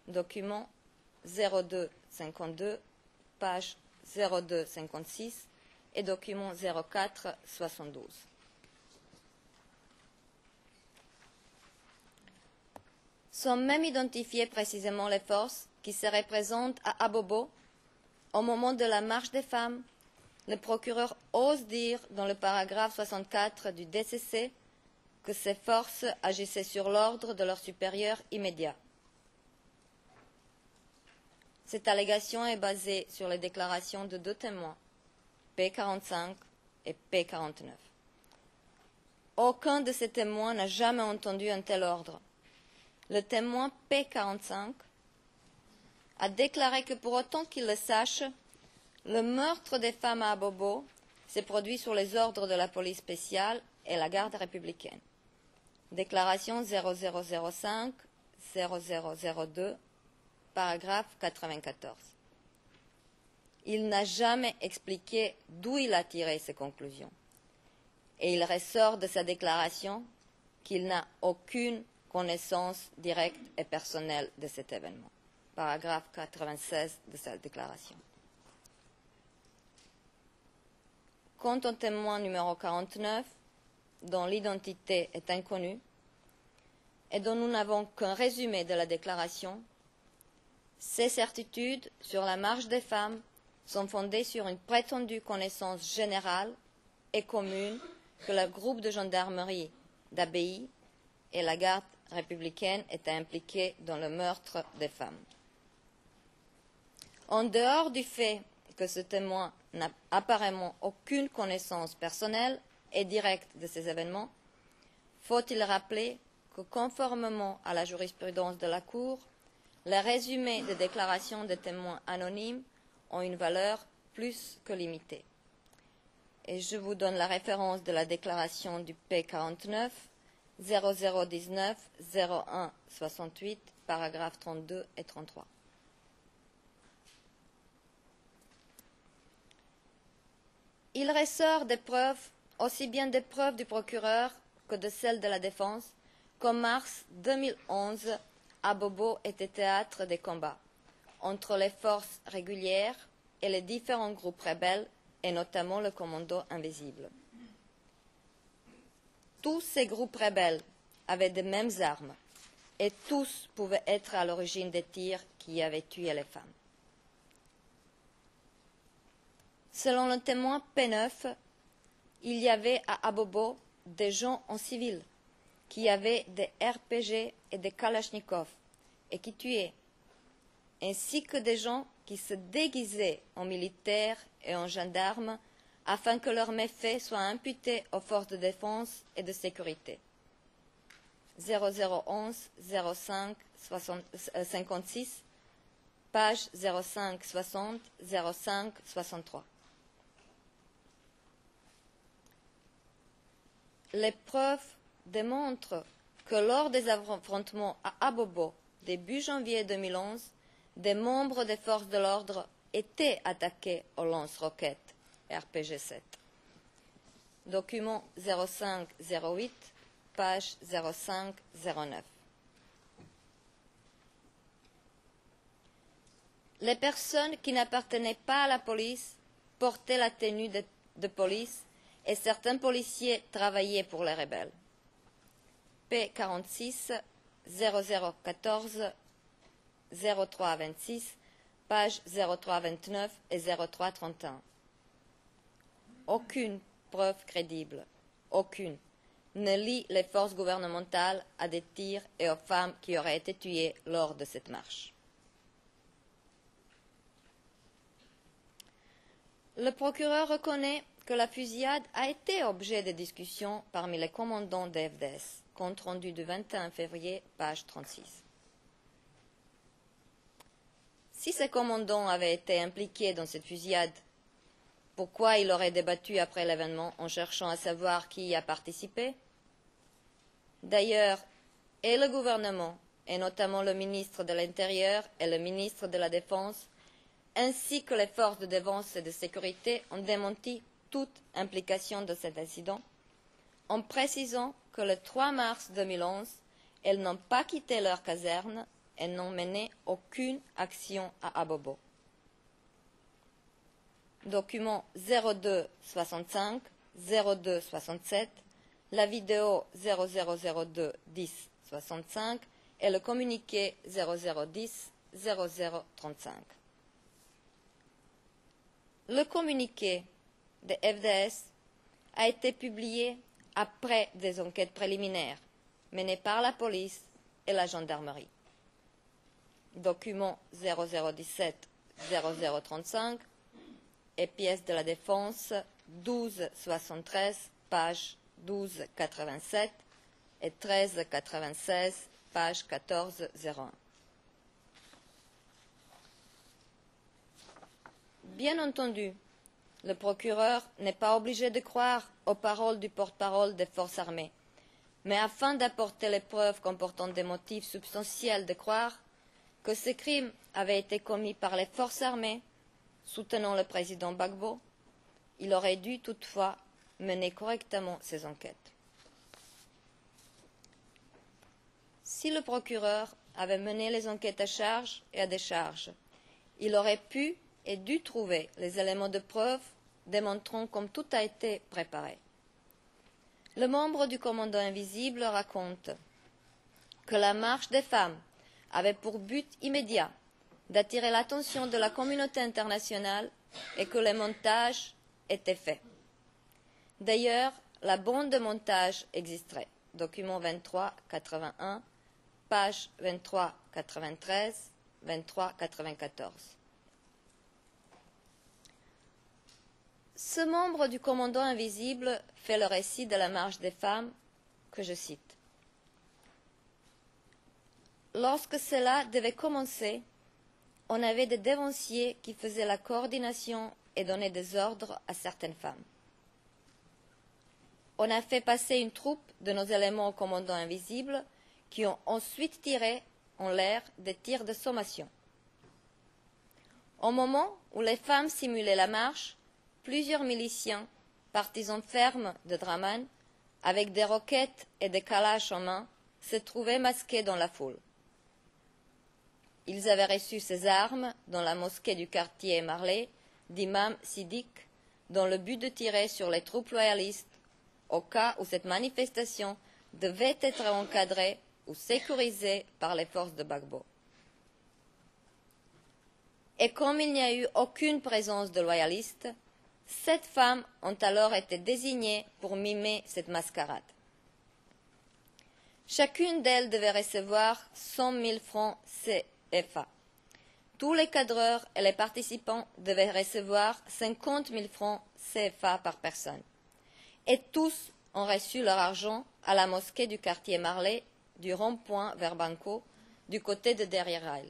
document 0252, page 0256 et document 0472. Sont même identifiées précisément les forces qui seraient présentes à Abobo au moment de la marche des femmes. Le procureur ose dire dans le paragraphe 64 du DCC que ces forces agissaient sur l'ordre de leur supérieur immédiat. Cette allégation est basée sur les déclarations de deux témoins, P45 et P49. Aucun de ces témoins n'a jamais entendu un tel ordre. Le témoin P45 a déclaré que pour autant qu'il le sache, le meurtre des femmes à Abobo s'est produit sur les ordres de la police spéciale et la garde républicaine. Déclaration 0005 0002, paragraphe 94. Il n'a jamais expliqué d'où il a tiré ses conclusions. Et il ressort de sa déclaration qu'il n'a aucune connaissance directe et personnelle de cet événement. Paragraphe 96 de sa déclaration. Quant au témoin numéro 49, dont l'identité est inconnue et dont nous n'avons qu'un résumé de la déclaration, ces certitudes sur la marche des femmes sont fondées sur une prétendue connaissance générale et commune que le groupe de gendarmerie d'Abbaye et la garde républicaine étaient impliqués dans le meurtre des femmes. En dehors du fait que ce témoin n'a apparemment aucune connaissance personnelle et directe de ces événements, faut-il rappeler que conformément à la jurisprudence de la Cour, les résumés des déclarations des témoins anonymes ont une valeur plus que limitée. Et je vous donne la référence de la déclaration du P49 0019 01 68, paragraphes 32 et 33. Il ressort des preuves, aussi bien des preuves du procureur que de celles de la défense, qu'en mars 2011, Abobo était théâtre des combats entre les forces régulières et les différents groupes rebelles, et notamment le commando invisible. Tous ces groupes rebelles avaient les mêmes armes et tous pouvaient être à l'origine des tirs qui avaient tué les femmes. Selon le témoin P9, il y avait à Abobo des gens en civil qui avaient des RPG et des Kalachnikov et qui tuaient, ainsi que des gens qui se déguisaient en militaires et en gendarmes afin que leurs méfaits soient imputés aux forces de défense et de sécurité. 0011 05 56, page 05 60 05 63. Les preuves démontrent que lors des affrontements à Abobo début janvier 2011, des membres des forces de l'ordre étaient attaqués au lance-roquettes RPG-7. Document 0508, page 0509. Les personnes qui n'appartenaient pas à la police portaient la tenue de police et certains policiers travaillaient pour les rebelles. P46 0014 0326, pages 0329 et 0331. Aucune preuve crédible, aucune, ne lie les forces gouvernementales à des tirs et aux femmes qui auraient été tuées lors de cette marche. Le procureur reconnaît que la fusillade a été objet de discussions parmi les commandants des FDS, compte rendu du 21 février, page 36. Si ces commandants avaient été impliqués dans cette fusillade, pourquoi ils auraient débattu après l'événement en cherchant à savoir qui y a participé? D'ailleurs, et le gouvernement, et notamment le ministre de l'Intérieur et le ministre de la Défense, ainsi que les forces de défense et de sécurité ont démenti toute implication de cet incident, en précisant que le 3 mars 2011, elles n'ont pas quitté leur caserne et n'ont mené aucune action à Abobo. Document 0265, 0267, la vidéo 0002 10 65 et le communiqué 0010 0035. Le communiqué de FDS a été publié après des enquêtes préliminaires menées par la police et la gendarmerie. Document 0017 0035 et pièce de la défense 1273, page 1287 et 1396, page 1401. Bien entendu, le procureur n'est pas obligé de croire aux paroles du porte-parole des forces armées, mais afin d'apporter les preuves comportant des motifs substantiels de croire que ce crime avait été commis par les forces armées soutenant le président Gbagbo, il aurait dû toutefois mener correctement ses enquêtes. Si le procureur avait mené les enquêtes à charge et à décharge, il aurait pu et dû trouver les éléments de preuve démontrant comme tout a été préparé. Le membre du commando invisible raconte que la marche des femmes avait pour but immédiat d'attirer l'attention de la communauté internationale et que le montage était fait. D'ailleurs, la bande de montage existerait. Document 2381, page 2393, 2394. Ce membre du commando invisible fait le récit de la marche des femmes que je cite. Lorsque cela devait commencer, on avait des dévanciers qui faisaient la coordination et donnaient des ordres à certaines femmes. On a fait passer une troupe de nos éléments au commandant invisible qui ont ensuite tiré en l'air des tirs de sommation. Au moment où les femmes simulaient la marche, plusieurs miliciens, partisans fermes de Draman, avec des roquettes et des kalash en main, se trouvaient masqués dans la foule. Ils avaient reçu ces armes dans la mosquée du quartier Marley d'Imam Siddiq dans le but de tirer sur les troupes loyalistes au cas où cette manifestation devait être encadrée ou sécurisée par les forces de Gbagbo. Et comme il n'y a eu aucune présence de loyalistes, 7 femmes ont alors été désignées pour mimer cette mascarade. Chacune d'elles devait recevoir 100 000 francs CFA. Tous les cadreurs et les participants devaient recevoir 50 000 francs CFA par personne. Et tous ont reçu leur argent à la mosquée du quartier Marley, du rond-point vers Banco, du côté de derrière elle.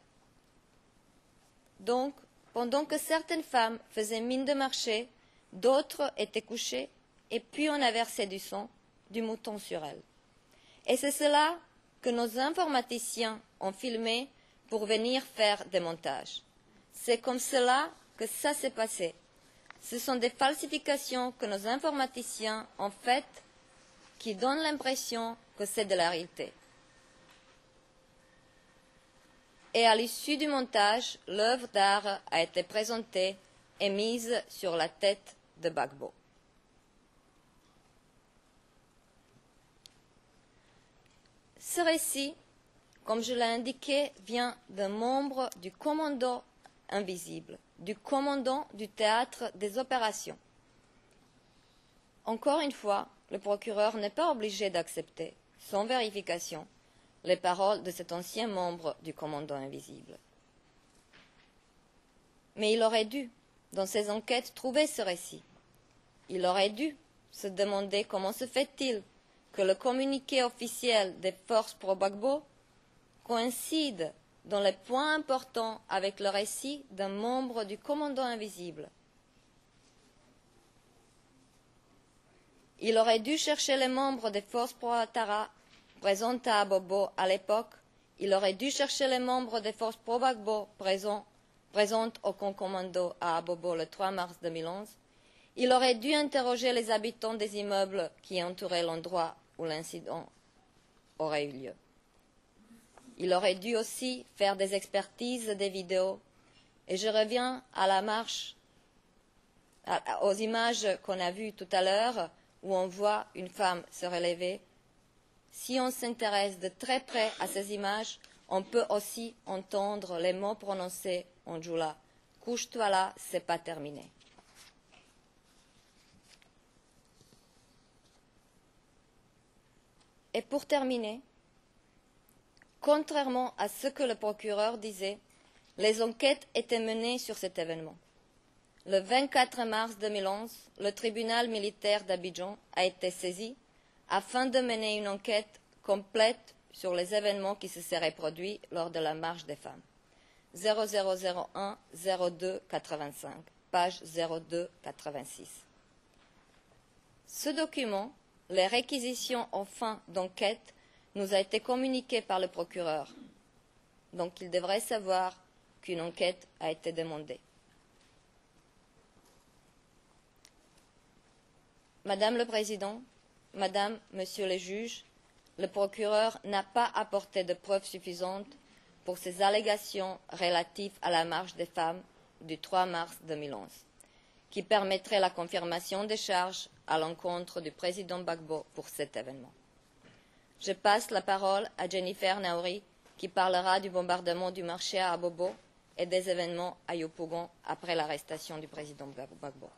Donc, pendant que certaines femmes faisaient mine de marcher, d'autres étaient couchées, et puis on a versé du sang, du mouton sur elles. Et c'est cela que nos informaticiens ont filmé pour venir faire des montages. C'est comme cela que ça s'est passé. Ce sont des falsifications que nos informaticiens ont faites qui donnent l'impression que c'est de la réalité. Et à l'issue du montage, l'œuvre d'art a été présentée et mise sur la tête de Gbagbo. Ce récit, comme je l'ai indiqué, vient d'un membre du commando invisible, du commandant du théâtre des opérations. Encore une fois, le procureur n'est pas obligé d'accepter, sans vérification, les paroles de cet ancien membre du commando invisible. Mais il aurait dû, dans ses enquêtes, trouver ce récit. Il aurait dû se demander comment se fait-il que le communiqué officiel des forces pro-Gbagbo coïncide dans les points importants avec le récit d'un membre du commando invisible. Il aurait dû chercher les membres des forces pro-Ouattara présentes à Abobo à l'époque. Il aurait dû chercher les membres des forces pro-Gbagbo présentes au camp commando à Abobo le 3 mars 2011. Il aurait dû interroger les habitants des immeubles qui entouraient l'endroit où l'incident aurait eu lieu. Il aurait dû aussi faire des expertises des vidéos. Et je reviens à la marche, aux images qu'on a vues tout à l'heure, où on voit une femme se relever. Si on s'intéresse de très près à ces images, on peut aussi entendre les mots prononcés en Joula. Couche-toi là, c'est pas terminé. Et pour terminer, contrairement à ce que le procureur disait, les enquêtes étaient menées sur cet événement. Le 24 mars 2011, le tribunal militaire d'Abidjan a été saisi afin de mener une enquête complète sur les événements qui se seraient produits lors de la marche des femmes. 0001 02 85, page 02 86. Ce document, les réquisitions en fin d'enquête, nous a été communiqué par le procureur. Donc il devrait savoir qu'une enquête a été demandée. Madame le Président, Madame, Monsieur le juge, le procureur n'a pas apporté de preuves suffisantes pour ces allégations relatives à la marche des femmes du 3 mars 2011, qui permettraient la confirmation des charges à l'encontre du président Gbagbo pour cet événement. Je passe la parole à Jennifer Naouri, qui parlera du bombardement du marché à Abobo et des événements à Yopougon après l'arrestation du président Gbagbo.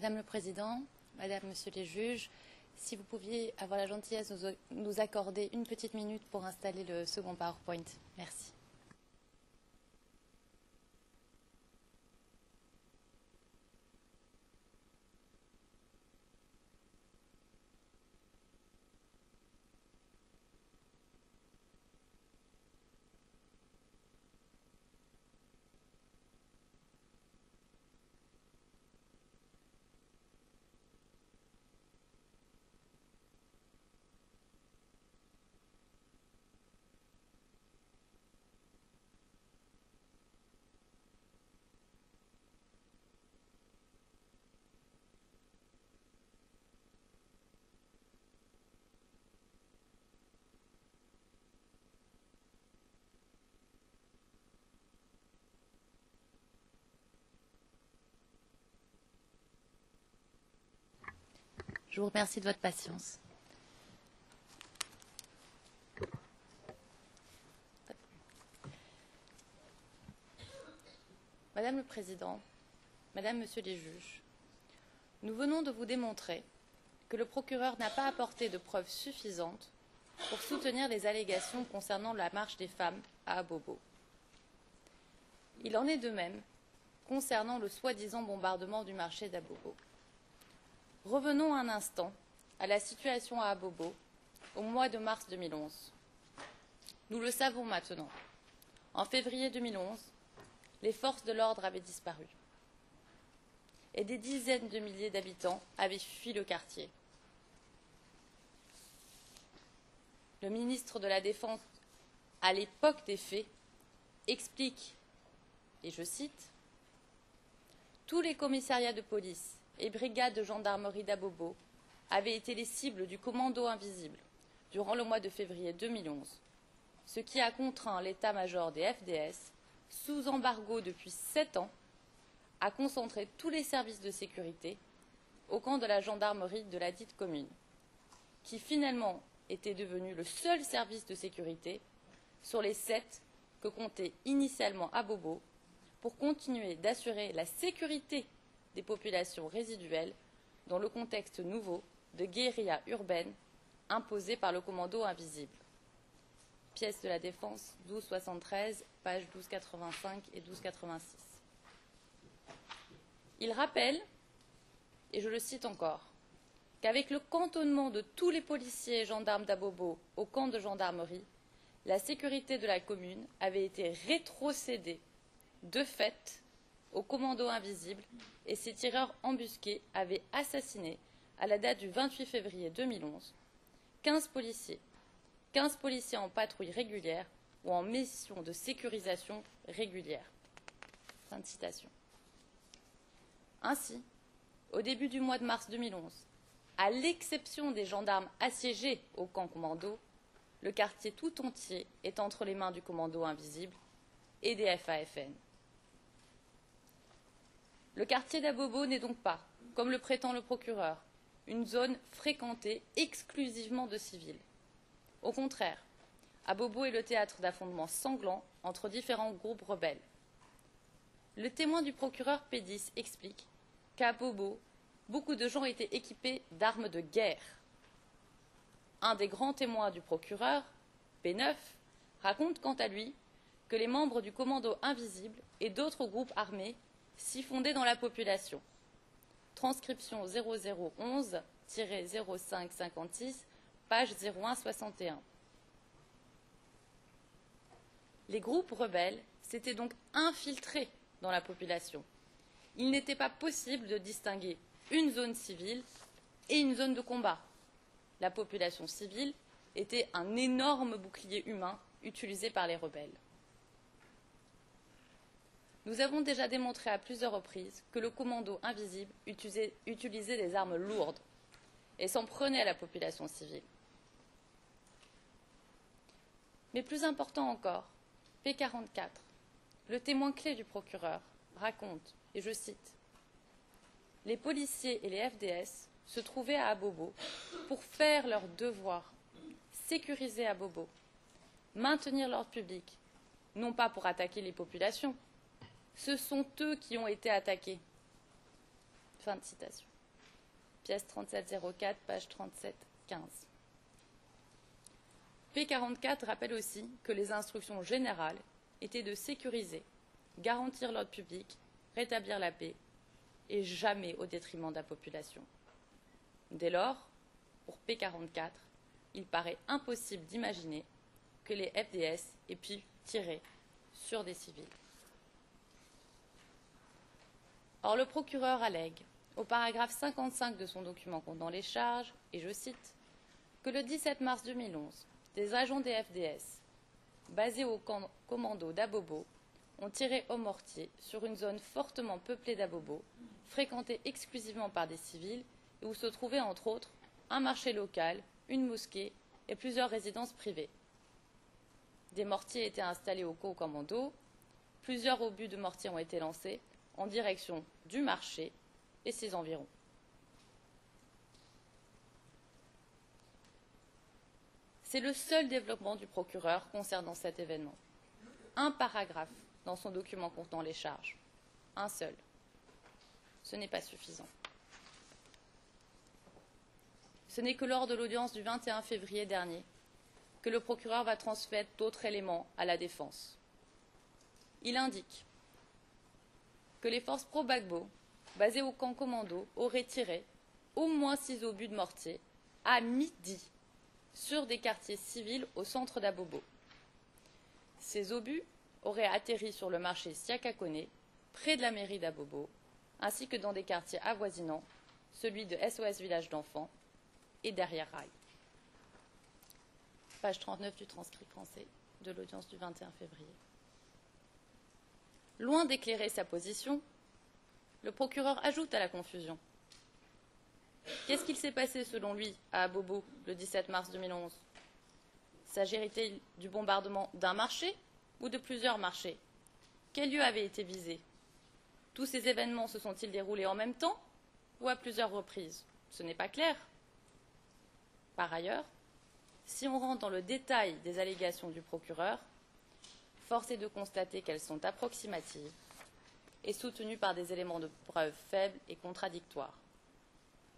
Madame le Président, Madame, Monsieur les juges, si vous pouviez avoir la gentillesse de nous accorder une petite minute pour installer le second PowerPoint. Merci. Je vous remercie de votre patience. Madame le Président, Madame, Monsieur les juges, nous venons de vous démontrer que le procureur n'a pas apporté de preuves suffisantes pour soutenir les allégations concernant la marche des femmes à Abobo. Il en est de même concernant le soi-disant bombardement du marché d'Abobo. Revenons un instant à la situation à Abobo au mois de mars 2011. Nous le savons maintenant. En février 2011, les forces de l'ordre avaient disparu et des dizaines de milliers d'habitants avaient fui le quartier. Le ministre de la Défense, à l'époque des faits, explique, et je cite, « Tous les commissariats de police et brigades de gendarmerie d'Abobo avaient été les cibles du commando invisible durant le mois de février 2011, ce qui a contraint l'état-major des FDS, sous embargo depuis 7 ans, à concentrer tous les services de sécurité au camp de la gendarmerie de la dite commune, qui finalement était devenu le seul service de sécurité sur les 7 que comptait initialement Abobo pour continuer d'assurer la sécurité des populations résiduelles dans le contexte nouveau de guérilla urbaine imposée par le commando invisible. Pièce de la Défense, 1273, pages 1285 et 1286. Il rappelle, et je le cite encore, qu'avec le cantonnement de tous les policiers et gendarmes d'Abobo au camp de gendarmerie, la sécurité de la commune avait été rétrocédée de fait au commando invisible et ses tireurs embusqués avaient assassiné, à la date du 28 février 2011, 15 policiers en patrouille régulière ou en mission de sécurisation régulière. Fin de citation. Ainsi, au début du mois de mars 2011, à l'exception des gendarmes assiégés au camp commando, le quartier tout entier est entre les mains du commando invisible et des FAFN. Le quartier d'Abobo n'est donc pas, comme le prétend le procureur, une zone fréquentée exclusivement de civils. Au contraire, Abobo est le théâtre d'affrontements sanglants entre différents groupes rebelles. Le témoin du procureur P10 explique qu'à Abobo, beaucoup de gens étaient équipés d'armes de guerre. Un des grands témoins du procureur, P9, raconte quant à lui que les membres du commando invisible et d'autres groupes armés s'y fondaient dans la population. Transcription 0011-0556, page 0161. Les groupes rebelles s'étaient donc infiltrés dans la population. Il n'était pas possible de distinguer une zone civile et une zone de combat. La population civile était un énorme bouclier humain utilisé par les rebelles. Nous avons déjà démontré à plusieurs reprises que le commando invisible utilisait des armes lourdes et s'en prenait à la population civile. Mais plus important encore, P44, le témoin clé du procureur, raconte, et je cite, « Les policiers et les FDS se trouvaient à Abobo pour faire leur devoir, sécuriser Abobo, maintenir l'ordre public, non pas pour attaquer les populations. Ce sont eux qui ont été attaqués. » Fin de citation. Pièce 3704, page 3715. P44 rappelle aussi que les instructions générales étaient de sécuriser, garantir l'ordre public, rétablir la paix, et jamais au détriment de la population. Dès lors, pour P44, il paraît impossible d'imaginer que les FDS aient pu tirer sur des civils. Or, le procureur allègue, au paragraphe 55 de son document contenant les charges, et je cite, que le 17 mars 2011, des agents des FDS, basés au camp commando d'Abobo, ont tiré au mortier sur une zone fortement peuplée d'Abobo, fréquentée exclusivement par des civils, et où se trouvaient entre autres un marché local, une mosquée et plusieurs résidences privées. Des mortiers étaient installés au camp commando, plusieurs obus de mortiers ont été lancés en direction du marché et ses environs. C'est le seul développement du procureur concernant cet événement. Un paragraphe dans son document contenant les charges. Un seul. Ce n'est pas suffisant. Ce n'est que lors de l'audience du 21 février dernier que le procureur va transmettre d'autres éléments à la défense. Il indique que les forces pro-Gbagbo, basées au camp commando, auraient tiré au moins 6 obus de mortier à midi sur des quartiers civils au centre d'Abobo. Ces obus auraient atterri sur le marché Siakakone, près de la mairie d'Abobo, ainsi que dans des quartiers avoisinants, celui de SOS Village d'Enfants et derrière Rail. Page 39 du transcrit français de l'audience du 21 février. Loin d'éclairer sa position, le procureur ajoute à la confusion. Qu'est-ce qu'il s'est passé selon lui à Abobo le 17 mars 2011 ? S'agirait-il du bombardement d'un marché ou de plusieurs marchés ? Quel lieu avait été visé ? Tous ces événements se sont-ils déroulés en même temps ou à plusieurs reprises ? Ce n'est pas clair. Par ailleurs, si on rentre dans le détail des allégations du procureur, force est de constater qu'elles sont approximatives et soutenues par des éléments de preuve faibles et contradictoires.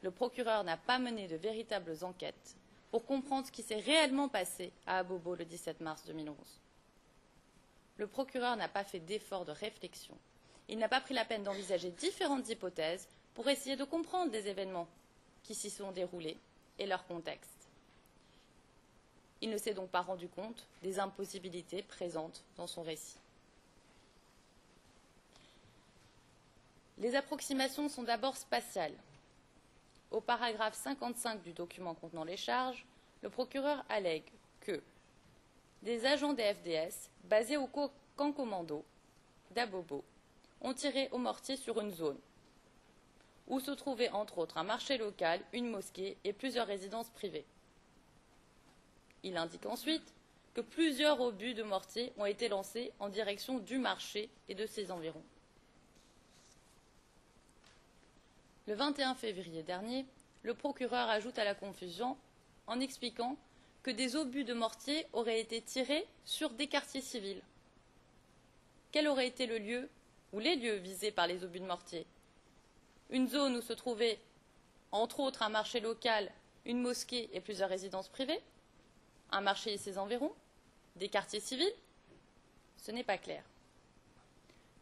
Le procureur n'a pas mené de véritables enquêtes pour comprendre ce qui s'est réellement passé à Abobo le 17 mars 2011. Le procureur n'a pas fait d'effort de réflexion. Il n'a pas pris la peine d'envisager différentes hypothèses pour essayer de comprendre les événements qui s'y sont déroulés et leur contexte. Il ne s'est donc pas rendu compte des impossibilités présentes dans son récit. Les approximations sont d'abord spatiales. Au paragraphe 55 du document contenant les charges, le procureur allègue que des agents des FDS, basés au camp commando d'Abobo, ont tiré au mortier sur une zone où se trouvaient entre autres un marché local, une mosquée et plusieurs résidences privées. Il indique ensuite que plusieurs obus de mortier ont été lancés en direction du marché et de ses environs. Le 21 février dernier, le procureur ajoute à la confusion en expliquant que des obus de mortier auraient été tirés sur des quartiers civils. Quel aurait été le lieu ou les lieux visés par les obus de mortier? Une zone où se trouvait, entre autres, un marché local, une mosquée et plusieurs résidences privées? Un marché et ses environs? Des quartiers civils? Ce n'est pas clair.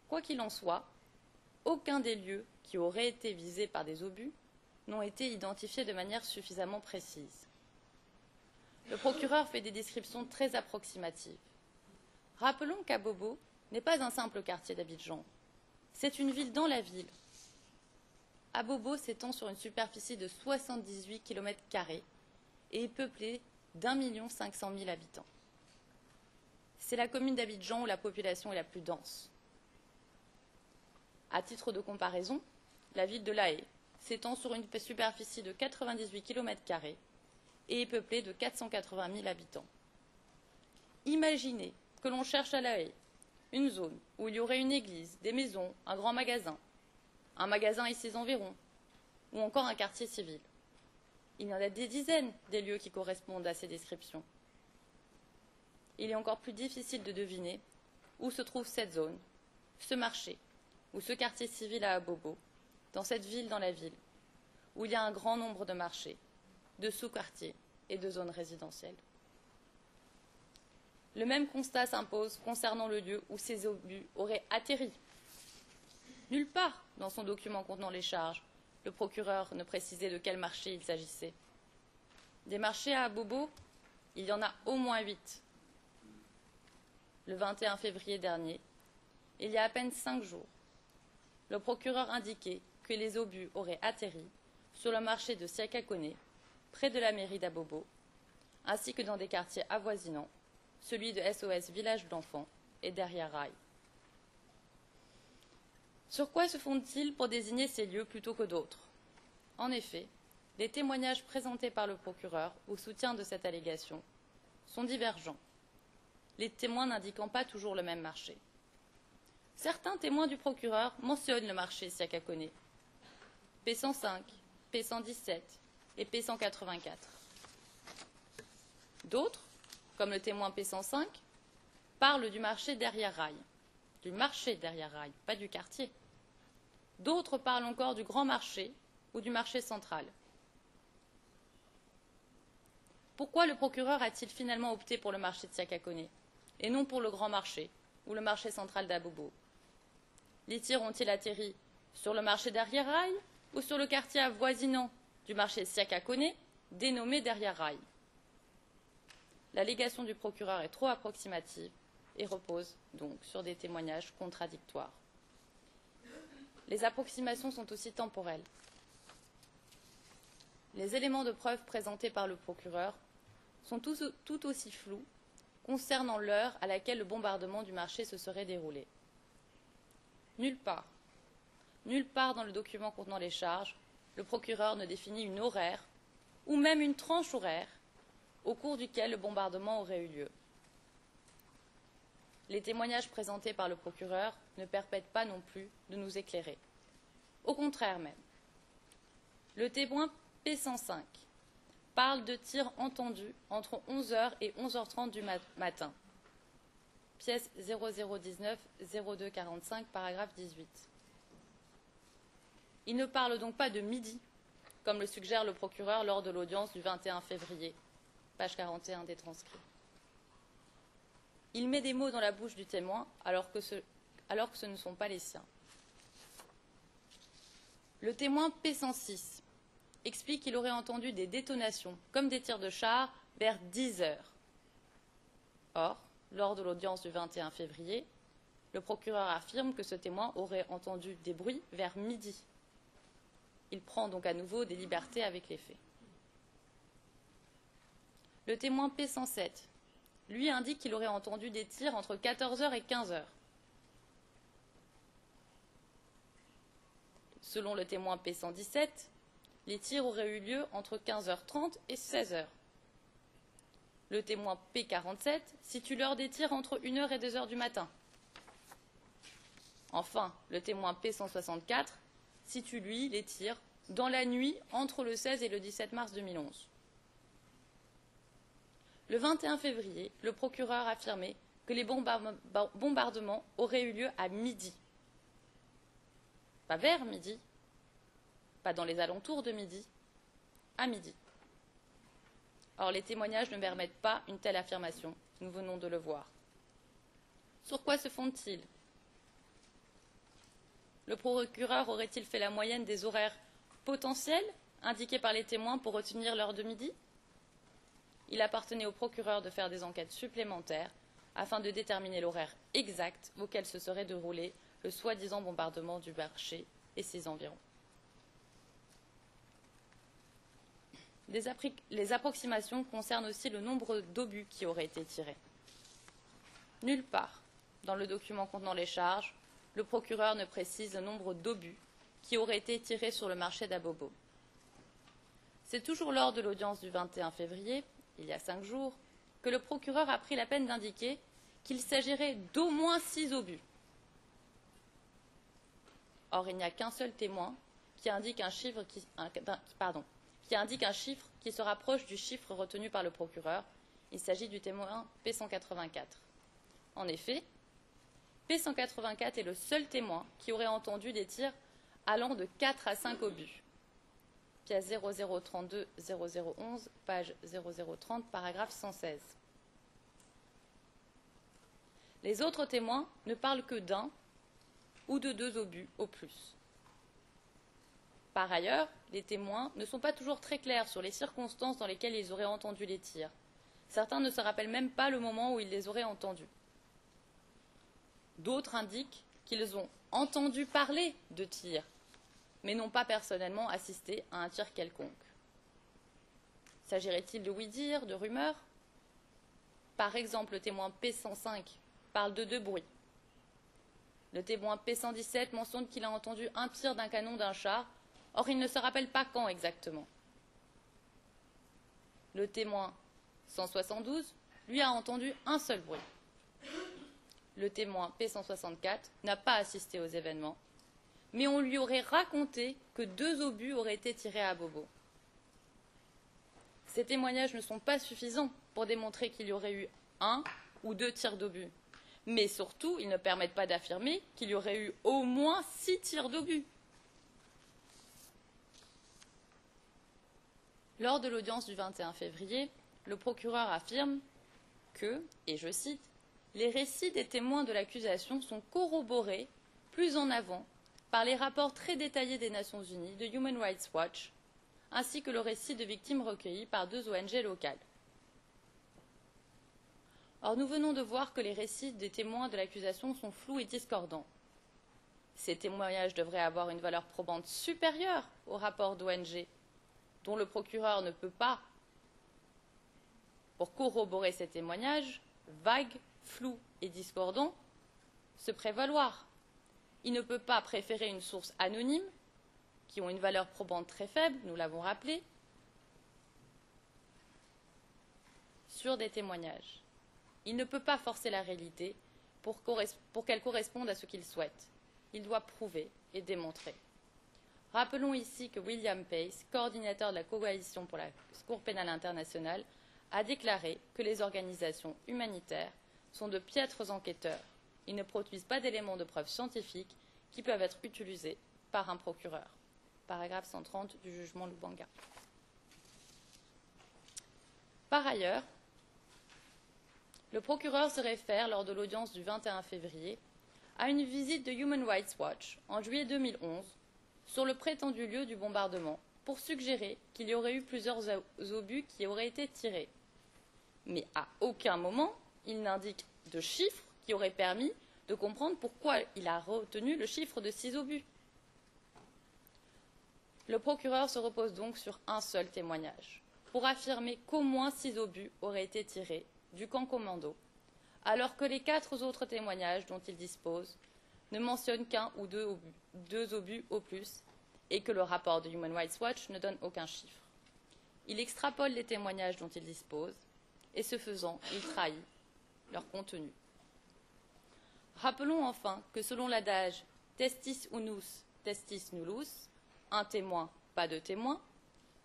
Quoi qu'il en soit, aucun des lieux qui auraient été visés par des obus n'ont été identifiés de manière suffisamment précise. Le procureur fait des descriptions très approximatives. Rappelons qu'Abobo n'est pas un simple quartier d'Abidjan. C'est une ville dans la ville. Abobo s'étend sur une superficie de 78 km² et est peuplée d'1,5 million d'habitants. C'est la commune d'Abidjan où la population est la plus dense. À titre de comparaison, la ville de La Haye s'étend sur une superficie de 98 km² et est peuplée de 480 000 habitants. Imaginez que l'on cherche à La Haye une zone où il y aurait une église, des maisons, un grand magasin, un magasin et ses environs, ou encore un quartier civil. Il y en a des dizaines des lieux qui correspondent à ces descriptions. Il est encore plus difficile de deviner où se trouve cette zone, ce marché, ou ce quartier civil à Abobo, dans cette ville dans la ville, où il y a un grand nombre de marchés, de sous-quartiers et de zones résidentielles. Le même constat s'impose concernant le lieu où ces obus auraient atterri. Nulle part dans son document contenant les charges, le procureur ne précisait de quel marché il s'agissait. Des marchés à Abobo, il y en a au moins 8. Le 21 février dernier, il y a à peine 5 jours, le procureur indiquait que les obus auraient atterri sur le marché de Siakakone, près de la mairie d'Abobo, ainsi que dans des quartiers avoisinants, celui de SOS Village d'Enfants et derrière Rail. Sur quoi se fondent-ils pour désigner ces lieux plutôt que d'autres? En effet, les témoignages présentés par le procureur au soutien de cette allégation sont divergents, les témoins n'indiquant pas toujours le même marché. Certains témoins du procureur mentionnent le marché Siakakone, P105, P117 et P184. D'autres, comme le témoin P105, parlent du marché derrière Rail. Du marché derrière Rail, pas du quartier. D'autres parlent encore du grand marché ou du marché central. Pourquoi le procureur a-t-il finalement opté pour le marché de Siakakone et non pour le grand marché ou le marché central d'Abobo? Les tirs ont-ils atterri sur le marché derrière Rail ou sur le quartier avoisinant du marché Siakakone, dénommé derrière Rail? L'allégation du procureur est trop approximative et repose donc sur des témoignages contradictoires. Les approximations sont aussi temporelles. Les éléments de preuve présentés par le procureur sont tout aussi flous concernant l'heure à laquelle le bombardement du marché se serait déroulé. Nulle part dans le document contenant les charges, le procureur ne définit une horaire ou même une tranche horaire au cours duquel le bombardement aurait eu lieu. Les témoignages présentés par le procureur ne permettent pas non plus de nous éclairer. Au contraire même. Le témoin P105 parle de tirs entendus entre 11h et 11h30 du matin. Pièce 0019-0245, paragraphe 18. Il ne parle donc pas de midi, comme le suggère le procureur lors de l'audience du 21 février, page 41 des transcrits. Il met des mots dans la bouche du témoin alors que ce ne sont pas les siens. Le témoin P106 explique qu'il aurait entendu des détonations, comme des tirs de char, vers 10 heures. Or, lors de l'audience du 21 février, Le procureur affirme que ce témoin aurait entendu des bruits vers midi. Il prend donc à nouveau des libertés avec les faits. Le témoin P107, lui, indique qu'il aurait entendu des tirs entre 14h et 15h. Selon le témoin P117, les tirs auraient eu lieu entre 15h30 et 16h. Le témoin P47 situe l'heure des tirs entre 1h et 2h du matin. Enfin, le témoin P164 situe, lui, les tirs dans la nuit entre le 16 et le 17 mars 2011. Le 21 février, le procureur affirmait que les bombardements auraient eu lieu à midi. Pas vers midi, pas dans les alentours de midi, à midi. Or, les témoignages ne permettent pas une telle affirmation, nous venons de le voir. Sur quoi se fonde-t-il? Le procureur aurait-il fait la moyenne des horaires potentiels indiqués par les témoins pour retenir l'heure de midi? Il appartenait au procureur de faire des enquêtes supplémentaires afin de déterminer l'horaire exact auquel se serait déroulé le soi-disant bombardement du marché et ses environs. Les approximations concernent aussi le nombre d'obus qui auraient été tirés. Nulle part, dans le document contenant les charges, le procureur ne précise le nombre d'obus qui auraient été tirés sur le marché d'Abobo. C'est toujours lors de l'audience du 21 février, il y a 5 jours, que le procureur a pris la peine d'indiquer qu'il s'agirait d'au moins 6 obus. Or, il n'y a qu'un seul témoin qui indique un chiffre qui se rapproche du chiffre retenu par le procureur. Il s'agit du témoin P184. En effet, P184 est le seul témoin qui aurait entendu des tirs allant de 4 à 5 obus. Pièce 0032-0011, page 0030, paragraphe 116. Les autres témoins ne parlent que d'un ou de 2 obus au plus. Par ailleurs, les témoins ne sont pas toujours très clairs sur les circonstances dans lesquelles ils auraient entendu les tirs. Certains ne se rappellent même pas le moment où ils les auraient entendus. D'autres indiquent qu'ils ont entendu parler de tirs, mais n'ont pas personnellement assisté à un tir quelconque. S'agirait-il de oui-dire, de rumeurs? Par exemple, le témoin P105 parle de 2 bruits. Le témoin P117 mentionne qu'il a entendu un tir d'un canon d'un char, or il ne se rappelle pas quand exactement. Le témoin 172, lui, a entendu un seul bruit. Le témoin P164 n'a pas assisté aux événements, mais on lui aurait raconté que 2 obus auraient été tirés à Bobo. Ces témoignages ne sont pas suffisants pour démontrer qu'il y aurait eu 1 ou 2 tirs d'obus, mais surtout, ils ne permettent pas d'affirmer qu'il y aurait eu au moins 6 tirs d'obus. Lors de l'audience du 21 février, le procureur affirme que, et je cite, « les récits des témoins de l'accusation sont corroborés plus en avant par les rapports très détaillés des Nations Unies, de Human Rights Watch, ainsi que le récit de victimes recueillis par 2 ONG locales. » Or, nous venons de voir que les récits des témoins de l'accusation sont flous et discordants. Ces témoignages devraient avoir une valeur probante supérieure aux rapports d'ONG, dont le procureur ne peut pas, pour corroborer ces témoignages, vagues, flous et discordants, se prévaloir. Il ne peut pas préférer une source anonyme, qui ont une valeur probante très faible, nous l'avons rappelé, sur des témoignages. Il ne peut pas forcer la réalité pour qu'elle corresponde à ce qu'il souhaite. Il doit prouver et démontrer. Rappelons ici que William Pace, coordinateur de la coalition pour la Cour pénale internationale, a déclaré que les organisations humanitaires sont de piètres enquêteurs. Ils ne produisent pas d'éléments de preuve scientifiques qui peuvent être utilisés par un procureur. Paragraphe 130 du jugement Lubanga. Par ailleurs, le procureur se réfère, lors de l'audience du 21 février, à une visite de Human Rights Watch en juillet 2011 sur le prétendu lieu du bombardement pour suggérer qu'il y aurait eu plusieurs obus qui auraient été tirés. Mais à aucun moment, il n'indique de chiffres qui auraient permis de comprendre pourquoi il a retenu le chiffre de 6 obus. Le procureur se repose donc sur un seul témoignage, pour affirmer qu'au moins 6 obus auraient été tirés du camp commando, alors que les 4 autres témoignages dont il dispose ne mentionnent qu'un ou deux obus au plus, et que le rapport de Human Rights Watch ne donne aucun chiffre. Il extrapole les témoignages dont il dispose, et ce faisant, il trahit leur contenu. Rappelons enfin que selon l'adage testis unus, testis nullus, un témoin, pas de témoin,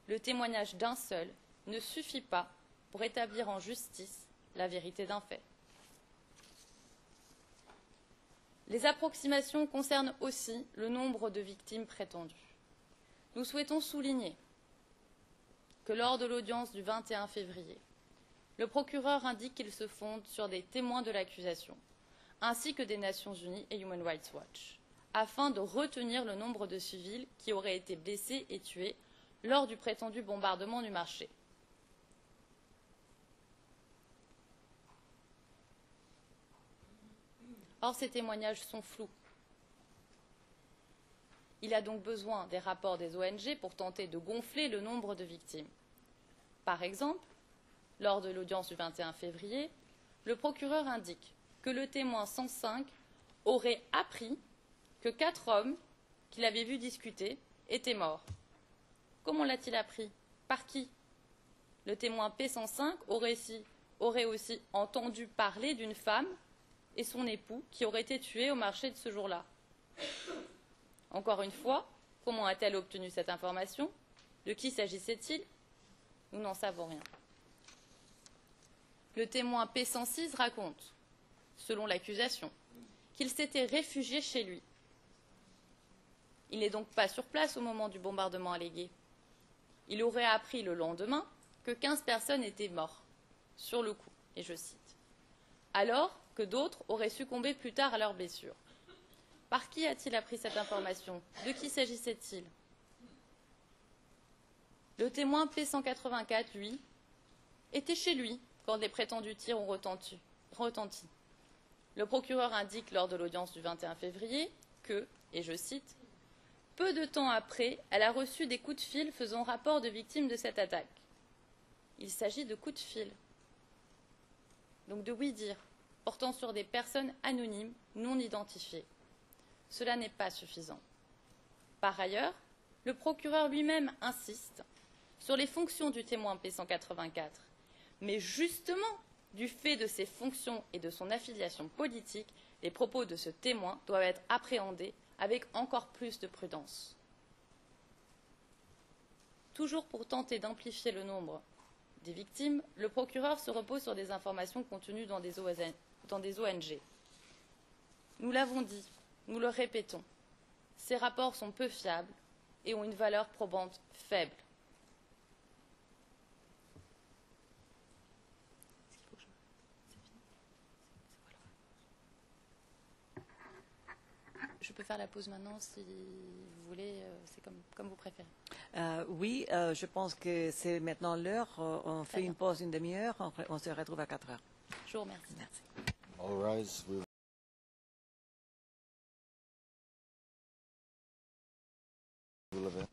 le témoignage d'un seul ne suffit pas pour établir en justice la vérité d'un fait. Les approximations concernent aussi le nombre de victimes prétendues. Nous souhaitons souligner que lors de l'audience du 21 février, le procureur indique qu'il se fonde sur des témoins de l'accusation, ainsi que des Nations Unies et Human Rights Watch, afin de retenir le nombre de civils qui auraient été blessés et tués lors du prétendu bombardement du marché. Or, ces témoignages sont flous. Il a donc besoin des rapports des ONG pour tenter de gonfler le nombre de victimes. Par exemple, lors de l'audience du 21 février, le procureur indique que le témoin 105 aurait appris que 4 hommes qu'il avait vus discuter étaient morts. Comment l'a-t-il appris? Par qui? Le témoin P105 aurait aussi entendu parler d'une femme et son époux qui auraient été tués au marché de ce jour-là. Encore une fois, comment a-t-elle obtenu cette information? De qui s'agissait-il? Nous n'en savons rien. Le témoin P106 raconte, selon l'accusation, qu'il s'était réfugié chez lui. Il n'est donc pas sur place au moment du bombardement allégué. Il aurait appris le lendemain que 15 personnes étaient mortes, sur le coup, et je cite, alors que d'autres auraient succombé plus tard à leurs blessures. Par qui a-t-il appris cette information? De qui s'agissait-il? Le témoin P184, lui, était chez lui quand les prétendus tirs ont retenti. Le procureur indique lors de l'audience du 21 février que, et je cite, « Peu de temps après, elle a reçu des coups de fil faisant rapport de victimes de cette attaque. » Il s'agit de coups de fil, donc de oui-dire, portant sur des personnes anonymes non identifiées. Cela n'est pas suffisant. Par ailleurs, le procureur lui-même insiste sur les fonctions du témoin P184, mais justement, du fait de ses fonctions et de son affiliation politique, les propos de ce témoin doivent être appréhendés avec encore plus de prudence. Toujours pour tenter d'amplifier le nombre des victimes, le procureur se repose sur des informations contenues dans des ONG. Nous l'avons dit, nous le répétons, ces rapports sont peu fiables et ont une valeur probante faible. Je peux faire la pause maintenant si vous voulez, c'est comme vous préférez. Oui, je pense que c'est maintenant l'heure. On fait une pause une demi-heure, on se retrouve à 4 heures. Je vous remercie. Merci. All rise. We will